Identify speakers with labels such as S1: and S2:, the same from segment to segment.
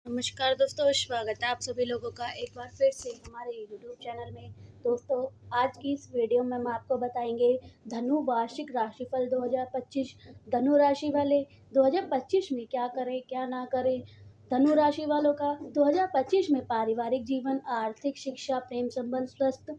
S1: नमस्कार दोस्तों, स्वागत है आप सभी लोगों का एक बार फिर से हमारे यूट्यूब चैनल में। दोस्तों, आज की इस वीडियो में हम आपको बताएंगे धनु वार्षिक राशिफल 2025। धनु राशि वाले 2025 में क्या करें क्या ना करें। धनु राशि वालों का 2025 में पारिवारिक जीवन, आर्थिक, शिक्षा, प्रेम संबंध, स्वास्थ्य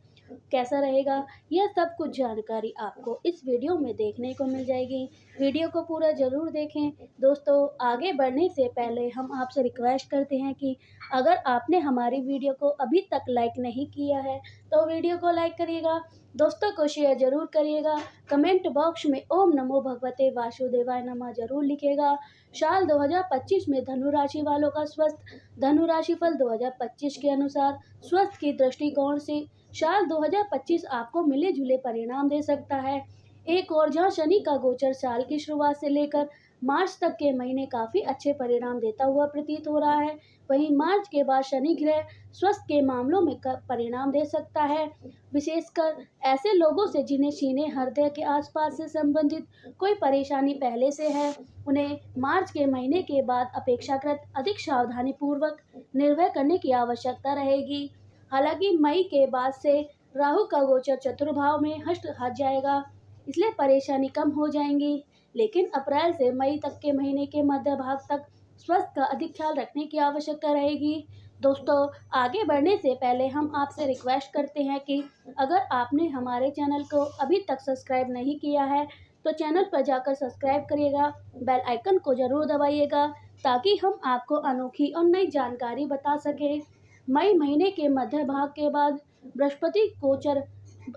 S1: कैसा रहेगा, यह सब कुछ जानकारी आपको इस वीडियो में देखने को मिल जाएगी। वीडियो को पूरा ज़रूर देखें। दोस्तों, आगे बढ़ने से पहले हम आपसे रिक्वेस्ट करते हैं कि अगर आपने हमारी वीडियो को अभी तक लाइक नहीं किया है तो वीडियो को लाइक करिएगा, दोस्तों को शेयर जरूर करिएगा, कमेंट बॉक्स में ओम नमो भगवते वासुदेवाय नमः जरूर लिखेगा। साल 2025 में धनु राशि वालों का स्वस्थ। धनु राशि फल 2025 के अनुसार स्वस्थ की दृष्टिकोण से साल 2025 आपको मिले जुले परिणाम दे सकता है। एक और जहां शनि का गोचर साल की शुरुआत से लेकर मार्च तक के महीने काफ़ी अच्छे परिणाम देता हुआ प्रतीत हो रहा है, वहीं मार्च के बाद शनि ग्रह स्वास्थ्य के मामलों में परिणाम दे सकता है। विशेषकर ऐसे लोगों से जिन्हें सीने हृदय के आसपास से संबंधित कोई परेशानी पहले से है, उन्हें मार्च के महीने के बाद अपेक्षाकृत अधिक सावधानी पूर्वक निर्णय करने की आवश्यकता रहेगी। हालांकि मई के बाद से राहु का गोचर चतुर्भाव में हस्त हट जाएगा, इसलिए परेशानी कम हो जाएंगी। लेकिन अप्रैल से मई तक के महीने के मध्य भाग तक स्वास्थ्य का अधिक ख्याल रखने की आवश्यकता रहेगी। दोस्तों, आगे बढ़ने से पहले हम आपसे रिक्वेस्ट करते हैं कि अगर आपने हमारे चैनल को अभी तक सब्सक्राइब नहीं किया है तो चैनल पर जाकर सब्सक्राइब करिएगा, बेल आइकन को ज़रूर दबाइएगा ताकि हम आपको अनोखी और नई जानकारी बता सकें। मई महीने के मध्य भाग के बाद बृहस्पति गोचर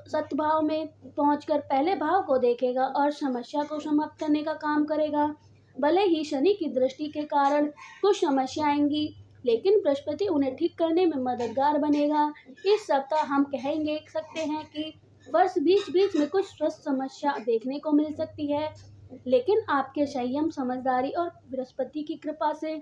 S1: सप्तभाव में पहुंचकर पहले भाव को देखेगा और समस्या को समाप्त करने का काम करेगा। भले ही शनि की दृष्टि के कारण कुछ समस्या आएंगी, लेकिन बृहस्पति उन्हें ठीक करने में मददगार बनेगा। इस सप्ताह हम कहेंगे सकते हैं कि वर्ष बीच बीच में कुछ स्वास्थ्य समस्या देखने को मिल सकती है, लेकिन आपके संयम, समझदारी और बृहस्पति की कृपा से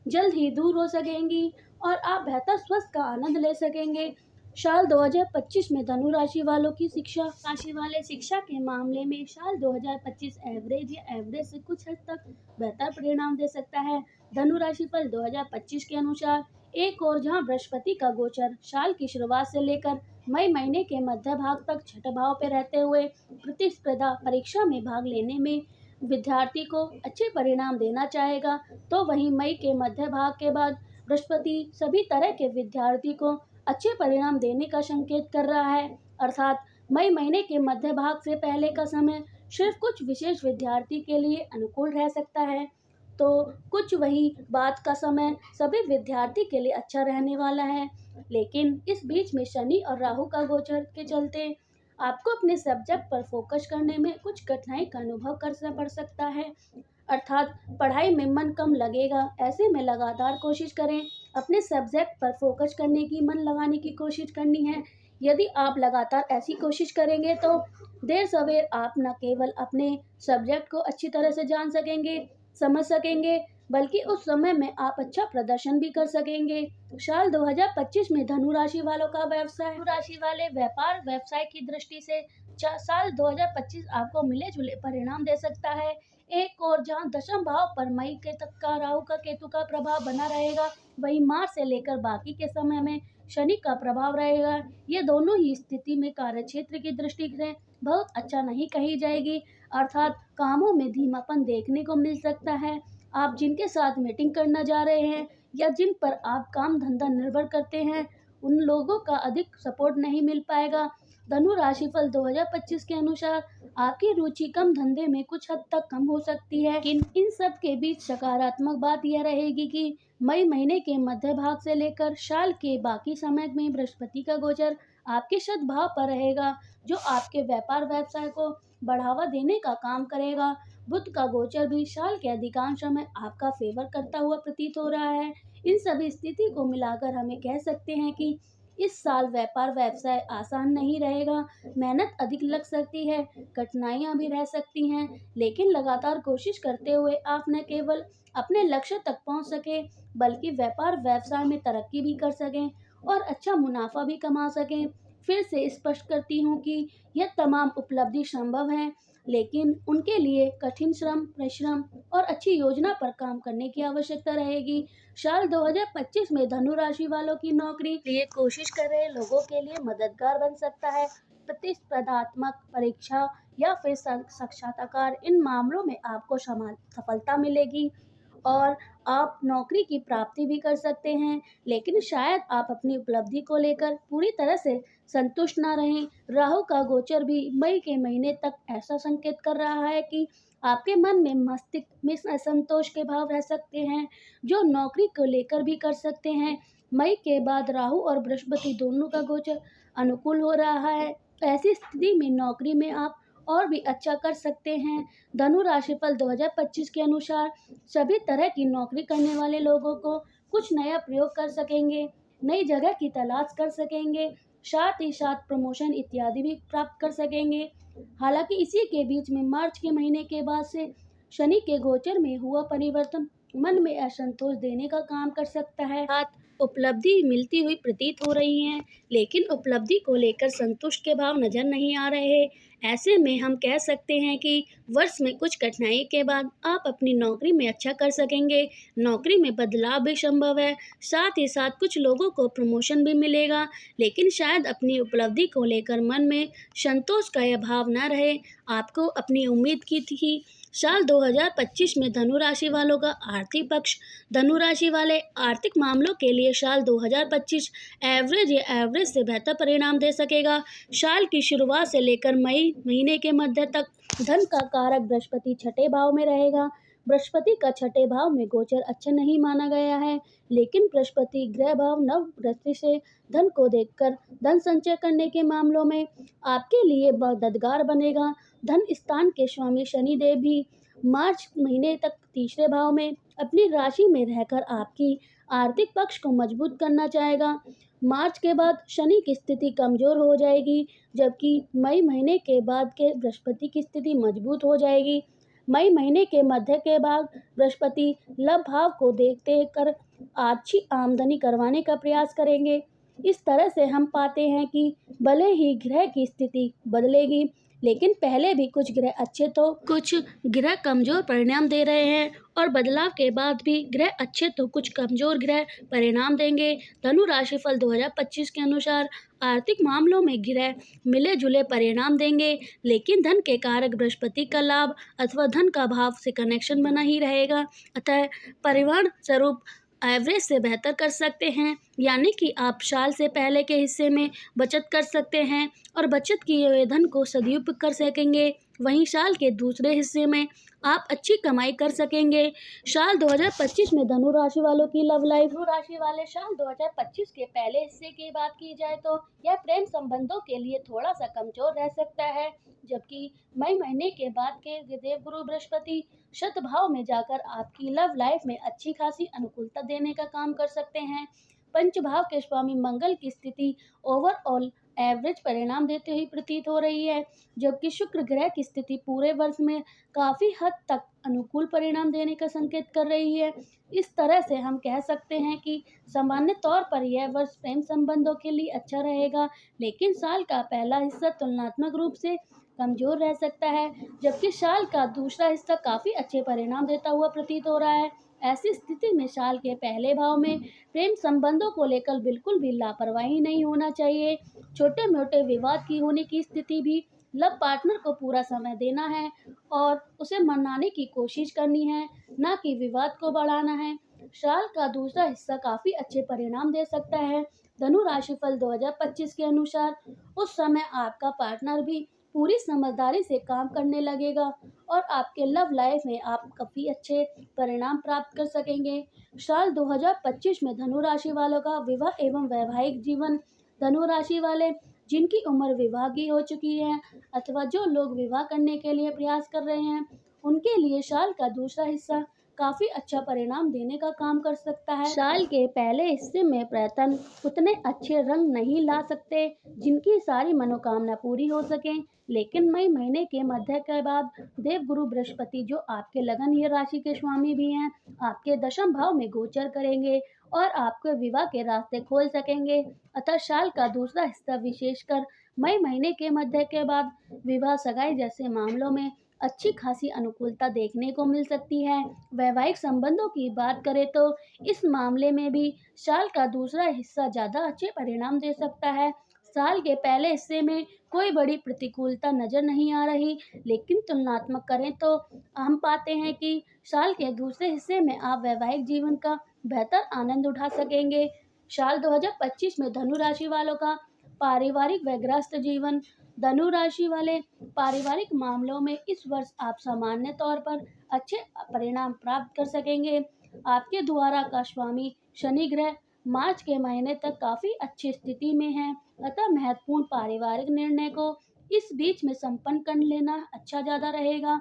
S1: जल्द ही दूर हो सकेंगी और आप बेहतर स्वास्थ्य का आनंद ले सकेंगे। साल 2025 में धनु राशि वालों की शिक्षा। राशि वाले शिक्षा के मामले में साल 2025 एवरेज या एवरेज से कुछ हद तक बेहतर परिणाम दे सकता है। धनु राशि फल 2025 के अनुसार एक और जहां बृहस्पति का गोचर साल की शुरुआत से लेकर मई महीने के मध्य भाग तक छठे भाव पर रहते हुए प्रतिस्पर्धा परीक्षा में भाग लेने में विद्यार्थी को अच्छे परिणाम देना चाहेगा, तो वहीं मई के मध्य भाग के बाद बृहस्पति सभी तरह के विद्यार्थी को अच्छे परिणाम देने का संकेत कर रहा है। अर्थात मई महीने के मध्य भाग से पहले का समय सिर्फ कुछ विशेष विद्यार्थी के लिए अनुकूल रह सकता है, तो कुछ वही बाद का समय सभी विद्यार्थी के लिए अच्छा रहने वाला है। लेकिन इस बीच में शनि और राहु का गोचर के चलते आपको अपने सब्जेक्ट पर फोकस करने में कुछ कठिनाई का अनुभव करना पड़ सकता है, अर्थात पढ़ाई में मन कम लगेगा। ऐसे में लगातार कोशिश करें, अपने सब्जेक्ट पर फोकस करने की, मन लगाने की कोशिश करनी है। यदि आप लगातार ऐसी कोशिश करेंगे तो देर सवेर आप न केवल अपने सब्जेक्ट को अच्छी तरह से जान सकेंगे, समझ सकेंगे, बल्कि उस समय में आप अच्छा प्रदर्शन भी कर सकेंगे। साल 2025 में धनु राशि वालों का व्यवसाय। धनु राशि वाले व्यापार व्यवसाय की दृष्टि से साल 2025 आपको मिले जुले परिणाम दे सकता है। एक और जहां दशम भाव पर मई के तक का राहु का केतु का प्रभाव बना रहेगा, वहीं मार्च से लेकर बाकी के समय में शनि का प्रभाव रहेगा। ये दोनों ही स्थिति में कार्यक्षेत्र की दृष्टि से बहुत अच्छा नहीं कही जाएगी, अर्थात कामों में धीमापन देखने को मिल सकता है। आप जिनके साथ मीटिंग करना जा रहे हैं या जिन पर आप काम धंधा निर्भर करते हैं, उन लोगों का अधिक सपोर्ट नहीं मिल पाएगा। धनु राशिफल 2025 के अनुसार आपकी रुचि कम धंधे में कुछ हद तक कम हो सकती है, लेकिन इन सब के बीच सकारात्मक बात यह रहेगी कि मई महीने के मध्य भाग से लेकर साल के बाकी समय में बृहस्पति का गोचर आपके शत भाव पर रहेगा, जो आपके व्यापार व्यवसाय को बढ़ावा देने का काम करेगा। बुध का गोचर भी साल के अधिकांश समय आपका फेवर करता हुआ प्रतीत हो रहा है। इन सभी स्थिति को मिलाकर हमें कह सकते हैं कि इस साल व्यापार व्यवसाय आसान नहीं रहेगा, मेहनत अधिक लग सकती है, कठिनाइयां भी रह सकती हैं, लेकिन लगातार कोशिश करते हुए आप न केवल अपने लक्ष्य तक पहुंच सके, बल्कि व्यापार व्यवसाय में तरक्की भी कर सकें और अच्छा मुनाफा भी कमा सकें। फिर से स्पष्ट करती हूँ कि यह तमाम उपलब्धि संभव है, लेकिन उनके लिए कठिन परिश्रम और अच्छी योजना पर काम करने की आवश्यकता रहेगी। साल 2025 में धनु राशि वालों की नौकरी लिए कोशिश कर रहे लोगों के लिए मददगार बन सकता है। प्रतिस्पर्धात्मक परीक्षा या फिर साक्षात्कार, इन मामलों में आपको सफलता मिलेगी और आप नौकरी की प्राप्ति भी कर सकते हैं, लेकिन शायद आप अपनी उपलब्धि को लेकर पूरी तरह से संतुष्ट ना रहें। राहु का गोचर भी मई के महीने तक ऐसा संकेत कर रहा है कि आपके मन में मस्तिष्क में असंतोष के भाव रह सकते हैं, जो नौकरी को लेकर भी कर सकते हैं। मई के बाद राहु और बृहस्पति दोनों का गोचर अनुकूल हो रहा है। ऐसी स्थिति में नौकरी में आप और भी अच्छा कर सकते हैं। धनु राशिफल 2025 के अनुसार सभी तरह की नौकरी करने वाले लोगों को कुछ नया प्रयोग कर सकेंगे, नई जगह की तलाश कर सकेंगे, साथ ही साथ प्रमोशन इत्यादि भी प्राप्त कर सकेंगे। हालांकि इसी के बीच में मार्च के महीने के बाद से शनि के गोचर में हुआ परिवर्तन मन में असंतोष देने का काम कर सकता है। उपलब्धि मिलती हुई प्रतीत हो रही है, लेकिन उपलब्धि को लेकर संतुष्ट के भाव नजर नहीं आ रहे। ऐसे में हम कह सकते हैं कि वर्ष में कुछ कठिनाई के बाद आप अपनी नौकरी में अच्छा कर सकेंगे। नौकरी में बदलाव भी संभव है, साथ ही साथ कुछ लोगों को प्रमोशन भी मिलेगा, लेकिन शायद अपनी उपलब्धि को लेकर मन में संतोष का यह भाव न रहे। आपको अपनी उम्मीद की थी। साल 2025 में धनु राशि वालों का आर्थिक पक्ष। धनु राशि वाले आर्थिक मामलों के लिए साल 2025 एवरेज से बेहतर परिणाम दे सकेगा। साल की शुरुआत से लेकर मई महीने के मध्य तक धन का कारक बृहस्पति छठे भाव में रहेगा। बृहस्पति का छठे भाव में गोचर अच्छा नहीं माना गया है, लेकिन बृहस्पति ग्रह भाव नव दृष्टि से धन को देखकर धन संचय करने के मामलों में आपके लिए मददगार बनेगा। धन स्थान के स्वामी शनिदेव भी मार्च महीने तक तीसरे भाव में अपनी राशि में रहकर आपकी आर्थिक पक्ष को मजबूत करना चाहेगा। मार्च के बाद शनि की स्थिति कमजोर हो जाएगी, जबकि मई महीने के बाद के बृहस्पति की स्थिति मजबूत हो जाएगी। मई महीने के मध्य के बाद बृहस्पति लव भाव को देखते कर अच्छी आमदनी करवाने का प्रयास करेंगे। इस तरह से हम पाते हैं कि भले ही ग्रह की स्थिति बदलेगी, लेकिन पहले भी कुछ ग्रह अच्छे तो कुछ ग्रह कमजोर परिणाम दे रहे हैं, और बदलाव के बाद भी ग्रह अच्छे तो कुछ कमजोर ग्रह परिणाम देंगे। धनु राशिफल 2025 के अनुसार आर्थिक मामलों में ग्रह मिले जुले परिणाम देंगे, लेकिन धन के कारक बृहस्पति का लाभ अथवा धन का भाव से कनेक्शन बना ही रहेगा। अतः परिवहन स्वरूप एवरेज से बेहतर कर सकते हैं, यानी कि आप साल से पहले के हिस्से में बचत कर सकते हैं और बचत किए हुए धन को सदुपयोग कर सकेंगे। वहीं साल के दूसरे हिस्से में आप अच्छी कमाई कर सकेंगे। साल 2025 में धनु राशि वालों की लव लाइफ। धनु राशि वाले साल 2025 के पहले हिस्से की बात की जाए तो यह प्रेम संबंधों के लिए थोड़ा सा कमजोर रह सकता है, जबकि मई महीने के बाद के देव गुरु बृहस्पति शत भाव में जाकर आपकी लव लाइफ में अच्छी खासी अनुकूलता देने का काम कर सकते हैं। पंच भाव के स्वामी मंगल की स्थिति ओवरऑल एवरेज परिणाम देते हुए प्रतीत हो रही है, जबकि शुक्र ग्रह की स्थिति पूरे वर्ष में काफी हद तक अनुकूल परिणाम देने का संकेत कर रही है। इस तरह से हम कह सकते हैं कि सामान्य तौर पर यह वर्ष प्रेम संबंधों के लिए अच्छा रहेगा, लेकिन साल का पहला हिस्सा तुलनात्मक रूप से कमजोर रह सकता है, जबकि साल का दूसरा हिस्सा काफी अच्छे परिणाम देता हुआ प्रतीत हो रहा है। ऐसी स्थिति में साल के पहले भाव में प्रेम संबंधों को लेकर बिल्कुल भी लापरवाही नहीं होना चाहिए। छोटे मोटे विवाद की होने की स्थिति भी लव पार्टनर को पूरा समय देना है और उसे मनाने की कोशिश करनी है, न कि विवाद को बढ़ाना है। साल का दूसरा हिस्सा काफी अच्छे परिणाम दे सकता है। धनु राशिफल 2025 के अनुसार उस समय आपका पार्टनर भी पूरी समझदारी से काम करने लगेगा और आपके लव लाइफ में आप काफी अच्छे परिणाम प्राप्त कर सकेंगे। साल 2025 में धनु राशि वालों का विवाह एवं वैवाहिक जीवन। धनु राशि वाले जिनकी उम्र विवाह की हो चुकी है अथवा जो लोग विवाह करने के लिए प्रयास कर रहे हैं, उनके लिए साल का दूसरा हिस्सा काफी अच्छा परिणाम देने का काम कर सकता है। साल के पहले हिस्से में प्रयत्न उतने अच्छे रंग नहीं ला सकते जिनकी सारी मनोकामना पूरी हो सके, लेकिन मई महीने के मध्य के बाद देव गुरु बृहस्पति, जो आपके लगन ये राशि के स्वामी भी हैं, आपके दशम भाव में गोचर करेंगे और आपके विवाह के रास्ते खोल सकेंगे। अतः साल का दूसरा हिस्सा विशेषकर मई महीने के मध्य के बाद विवाह सगाई जैसे मामलों में अच्छी खासी अनुकूलता देखने को मिल सकती है। वैवाहिक संबंधों की बात करें तो इस मामले में भी साल का दूसरा हिस्सा ज़्यादा अच्छे परिणाम दे सकता है। साल के पहले हिस्से में कोई बड़ी प्रतिकूलता नज़र नहीं आ रही, लेकिन तुलनात्मक करें तो हम पाते हैं कि साल के दूसरे हिस्से में आप वैवाहिक जीवन का बेहतर आनंद उठा सकेंगे। साल 2025 में धनु राशि वालों का पारिवारिक व गृहस्थ जीवन। धनु राशि वाले पारिवारिक मामलों में इस वर्ष आप सामान्य तौर पर अच्छे परिणाम प्राप्त कर सकेंगे। आपके द्वारा का स्वामी शनि ग्रह मार्च के महीने तक काफी अच्छी स्थिति में है, अतः महत्वपूर्ण पारिवारिक निर्णय को इस बीच में संपन्न कर लेना अच्छा ज्यादा रहेगा।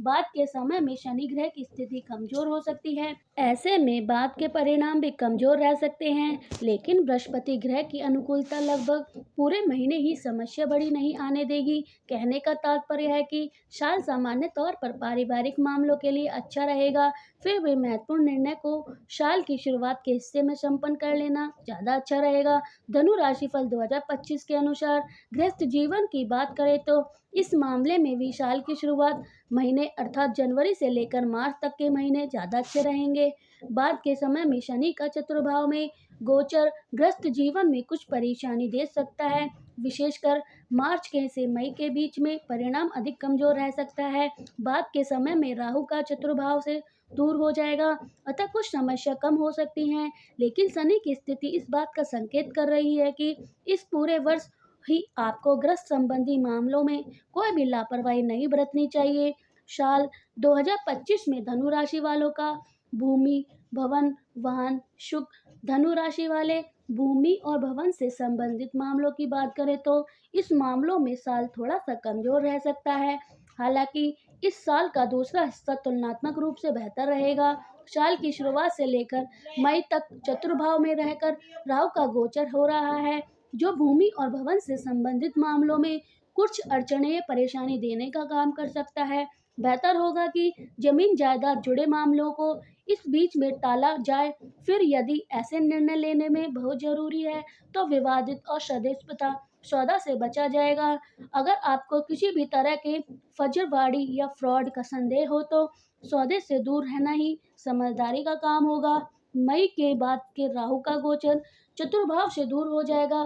S1: बाद के समय में शनि ग्रह की स्थिति कमजोर हो सकती है, ऐसे में बाद के परिणाम भी कमजोर रह सकते हैं, लेकिन बृहस्पति ग्रह की अनुकूलता लगभग पूरे महीने ही समस्या बड़ी नहीं आने देगी। कहने का तात्पर्य है कि साल सामान्य तौर पर पारिवारिक मामलों के लिए अच्छा रहेगा, फिर भी महत्वपूर्ण निर्णय को साल की शुरुआत के हिस्से में संपन्न कर लेना ज्यादा अच्छा रहेगा। धनु राशिफल 2025 के अनुसार गृहस्थ जीवन की बात करें तो इस मामले में भी साल की शुरुआत महीने अर्थात जनवरी से लेकर मार्च तक के महीने ज़्यादा अच्छे रहेंगे। बाद के समय में शनि का चतुर्भाव में गोचर गृहस्थ जीवन में कुछ परेशानी दे सकता है, विशेषकर मार्च के से मई के बीच में परिणाम अधिक कमजोर रह सकता है। बाद के समय में राहु का चतुर्भाव से दूर हो जाएगा, अतः कुछ समस्या कम हो सकती हैं, लेकिन शनि की स्थिति इस बात का संकेत कर रही है कि इस पूरे वर्ष ही आपको ग्रस्त संबंधी मामलों में कोई भी लापरवाही नहीं बरतनी चाहिए। साल 2025 में धनु राशि वालों का भूमि, भवन, वाहन, सुख। धनु राशि वाले भूमि और भवन से संबंधित मामलों की बात करें तो इस मामलों में साल थोड़ा सा कमजोर रह सकता है। हालांकि इस साल का दूसरा हिस्सा तुलनात्मक रूप से बेहतर रहेगा। साल की शुरुआत से लेकर मई तक चतुर्भाव में रहकर राहु का गोचर हो रहा है, जो भूमि और भवन से संबंधित मामलों में कुछ अड़चनें या परेशानी देने का काम कर सकता है। बेहतर होगा कि जमीन जायदाद जुड़े मामलों को इस बीच में टाला जाए। फिर यदि ऐसे निर्णय लेने में बहुत जरूरी है तो विवादित और सदेशपता सौदा से बचा जाएगा। अगर आपको किसी भी तरह के फर्जीवाड़े या फ्रॉड का संदेह हो तो सौदे से दूर रहना ही समझदारी का काम होगा। मई के बाद के राहु का गोचर चतुर्भाव से दूर हो जाएगा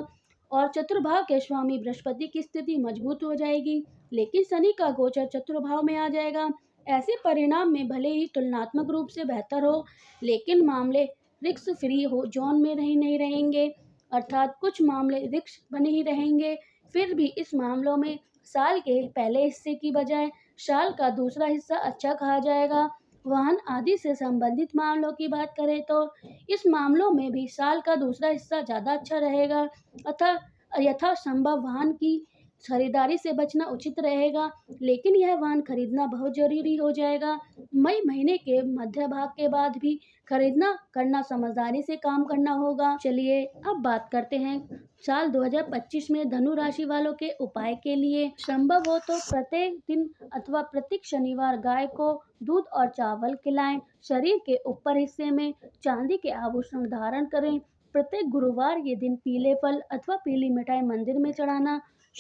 S1: और चतुर्भाव के स्वामी बृहस्पति की स्थिति मजबूत हो जाएगी, लेकिन शनि का गोचर चतुर्भाव में आ जाएगा। ऐसे परिणाम में भले ही तुलनात्मक रूप से बेहतर हो, लेकिन मामले रिस्क फ्री हो जोन में नहीं रहेंगे, अर्थात कुछ मामले रिस्क बने ही रहेंगे। फिर भी इस मामलों में साल के पहले हिस्से की बजाय साल का दूसरा हिस्सा अच्छा कहा जाएगा। वाहन आदि से संबंधित मामलों की बात करें तो इस मामलों में भी साल का दूसरा हिस्सा ज़्यादा अच्छा रहेगा, अतः यथासंभव वाहन की खरीदारी से बचना उचित रहेगा, लेकिन यह वाहन खरीदना बहुत जरूरी हो जाएगा। मई महीने के मध्य भाग के बाद भी खरीदना करना समझदारी से काम करना होगा। चलिए अब बात करते हैं साल 2025 में धनु राशि वालों के उपाय के लिए। संभव हो तो प्रत्येक दिन अथवा प्रत्येक शनिवार गाय को दूध और चावल खिलाएं। शरीर के ऊपर हिस्से में चांदी के आभूषण धारण करें। प्रत्येक गुरुवार ये दिन पीले फल अथवा पीली मिठाई मंदिर में चढ़ाना